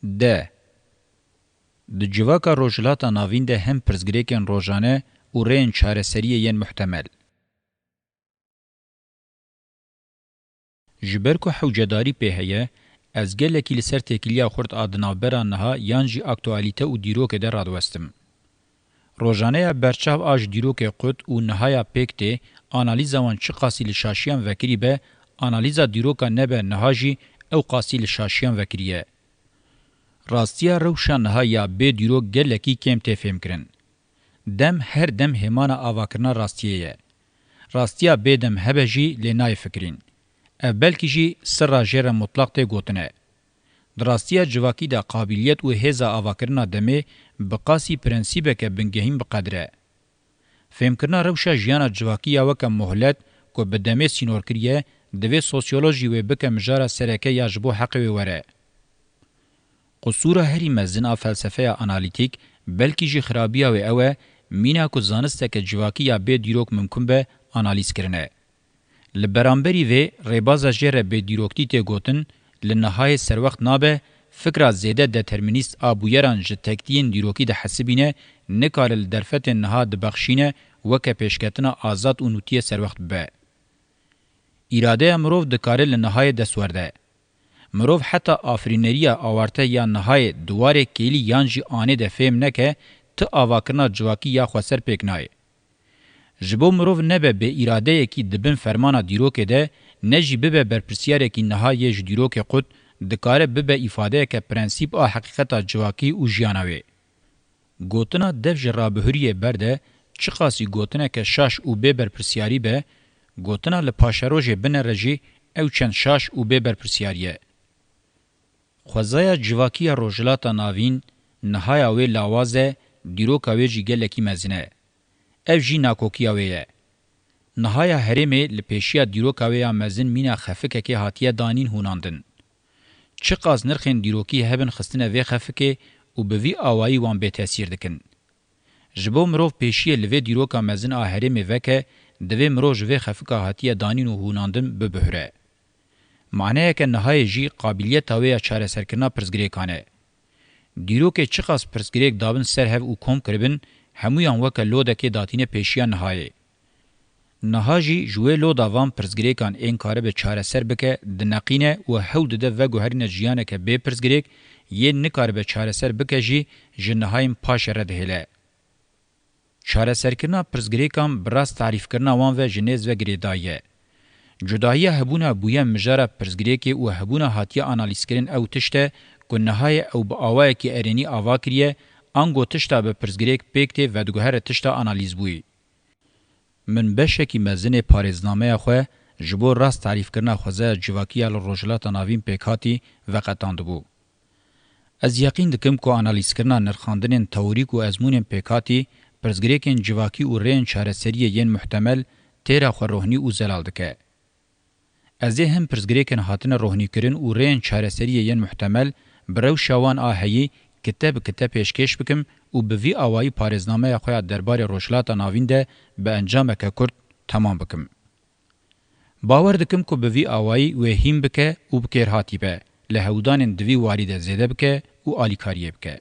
د جواکا روجلاتا ناوین ده هم پرزگریکن روجانه و رین چارەسەریە یەن محتمل. جبر کو حوجداری په هيا از گلکی لسر تکیلیا خورد آدنابران نها یان جی اکتوالیته و دیروک ده رادوستم. روجانه برچاو آج دیروک قد و نهایا پکته آنالیزا وان چه قاسی لشاشیان وکری به آنالیزا دیروکا نبه نهاجی او قاسی لشاشیان وکریه. راستیا روشان نهایا به دیروک گلکی کم تفهم کرن. دم هر دم همانا آواکرنا راستیه. راستیا به دم هبه جی لنای فکرین. بلکی جی سر راجر مطلق ته گوتنه. دراستیا جواکی دا قابلیت و هزا آواکرنا دمه بقاسی پرنسیبه که بنگهیم بقدره. فهم کرنا روشا جیانا جواکی وکا مهلت که بدمه سینور کریه دوی سوسیولوژی و بکه مجاره سرکه یا جبو حقوی وره. قصور هری مزن فلسفه آنالیتیک بلکی جی خرابیه و اوه مینا که زانسته که جواکی یا به دیروک ممکن به آنالیز کرنه. لبرانبری و ریبازا جره به دیروکتی ته گوتن لنهای سر وقت نابه فکر زیده دترمینیست آبویران جه تکتین دیروکی ده حسبینه نکار لدرفت نها ده بخشینه وکه پیشکتنا آزاد و نوتی سر وقت به. اراده مروف دکاره لنهای دسورده. مروف حتی آفرینریا آورته یا نهای دواره کلی یانجی آنه ده فهم نکه ته آواکرنا جواکی یا خوصر پیکنای. جبو مروف نبه به اراده یکی دبن فرمانا دیروکه ده نجی ببه برپرسیاره کی نهایی دیروکه قد دکاره ببه افاده که پرنسیب آ حقیقتا جواکی و جیانوی. گوتنا دف جرابهوریه برده چه خاصی گوتنا که شاش و به برپرسیاری به گوتنا لپاشروژ بن رجی او چند شاش و به برپرسیاریه. خوزایا جواکی روجلاتا ناوین نهایا وی لاوازه دیروکا وی جی گلکی مزنه. او جی ناکوکیا ویه. نهایا هرمه لپیشیا دیروکا وی مزن مینا خفکه که هاتیه دانین هوناندن. چه قاز نرخین دیروکی هبن خستنه وی خفکه و به وی آوائی وان به تاثیر دکن. جبو مروف پیشیه لوی دیروکا مزن هرمه وکه دوی مروج وی خفکه هاتیه دانین و هوناندن ببهره. معنی که نهای جی قابلیت هاوی چاره سرکرنا پرزگریکانه. دیروکه چه قاز پرزگریک دابن سر هف و کم کربن همویان وکه لوده که داتینه پیشیه نهایه. نهاجی جوه لودا وان پرزگریکان این کاره به چاره سر بکه دنقینه و حود ده و گوهرین جیانه که به پرزگریک یه نکاره به چاره سر بکه جی جنهایم پاش رد هله. چاره سر کرنا پرزگریکان براست تعریف کرنا وان و جنیز و گریدایه. جدایی هبونه بویا مجاره پرزگریکی و هبونه هاتیه آنالیز کرن او تشته که نهای او با آوائه که ارینی آوا کریه انگو تشته به پرزگریک پیکته و دگوهر تشته آنالیز بوی. من بشکی مزن پارزنامه خواه جبو راست تعریف کرنا خوزه جواکی ال روجلات ناوین پیکاتی و قطاند بو. از یقین دکم که آنالیز کرنا نرخاندن تئوریک و ازمون پیکاتی پرزگریکن جواکی و رین چارەسەریه ین محتمل تیرا خو روحنی و زلال دکه. از هم پرزگریکن هاتن روحنی کرن و رین چارەسەریه ین محتمل برو شوان آهیی کتاب پیشکش بکم و به وی آوائی پارزنامه خواه دربار روجلات ناوین ده به انجام که کرد تمام بکم. باور دکم که به وی آوائی وهیم بکه و بکر هاتی به لحودان دوی وارد زیده بکه و آلیکاریه بکه.